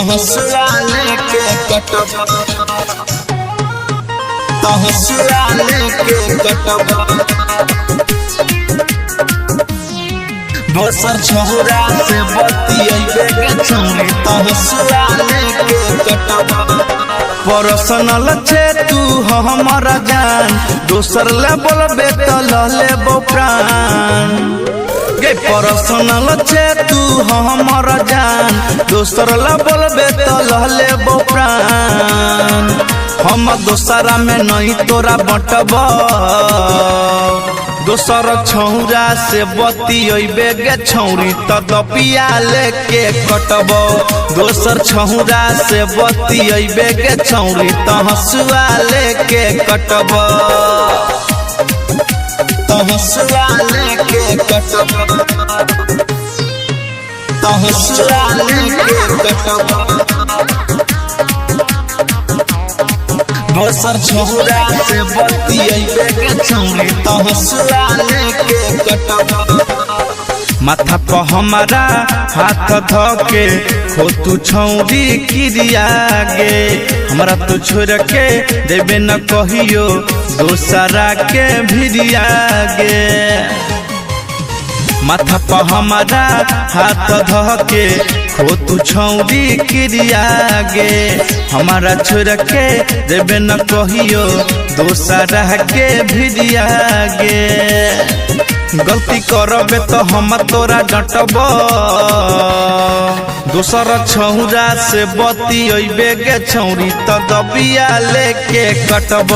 हंसुआ लेके कटब हंसुआ लेके कटब दोसर छौरा से बतियैबे के छौरी हंसुआ लेके कटब पर्सनल छे तू हमारा जान दोसर ले बोलबे त लेबो प्राण गे पर्सनल छे तू हमारा जान दोसर ले बोलबे त लेबो प्राण हम दोसरा में नहीं तोरा बटब दोसर छौरा से बतियैबे गे छौरी त दपिया लेके कटब दोसर छौरा से बतियैबे गे छौरी त हंसुआ लेके कटब हंसुआ लेके कटब हंसुआ लेके कटब दोसर छौरा से बतियैबे के छौरी हंसुआ लेके कटब माथा पर हमारा हाथ धके खो तू छौरी किरिया गे हमरा तू छोड़ के देबे न कहियो दोसरा के भिरिया गे माथा पर हमारा हाथ धके खो तू छौरी किरिया गे हमारा छोड़ के देबे न कहियो दोसरा के भिरिया गे गलती करबे तो हम तोरा डटब दोसर छौरा से बतियैबे गे छौरी त दबिया लेके कटब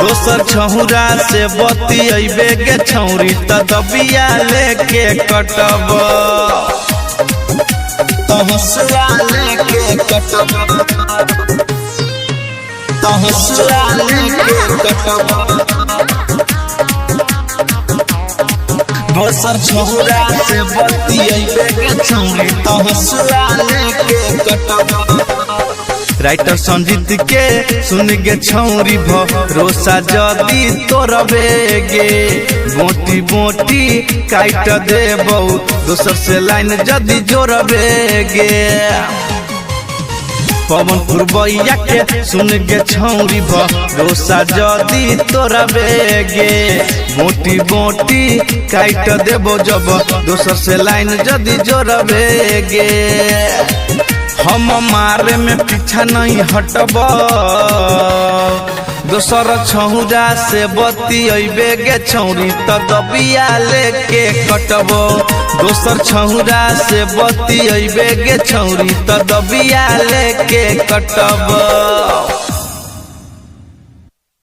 दोसर छौरा से बतियैबे गे छौरी त दबिया लेके कटब हंसुआ लेके कटब हंसुआ लेके कटब दोसर छौरा से बतियैबे के छौरी हंसुआ लेके कटब राइटर संजीत के सुन गे छौरी भरोसा जदी तोरबे गे बोटी बोटी काट देबौ दोसर से लाइन जदी जोड़बे गे पवन पुरबैया के सुन गे छौरी भरोसा जदी तोरबे गे बोटी बोटी काट देबो जब दोसर से लाइन जदी जोड़बे गे हम मारे में पीछा नहीं हटब दोसर छौरा से बतियैबे गे छौरी त दबिया लेके कटब दोसर छौरा से बतियैबे गे छौरी त दबिया लेके कटब।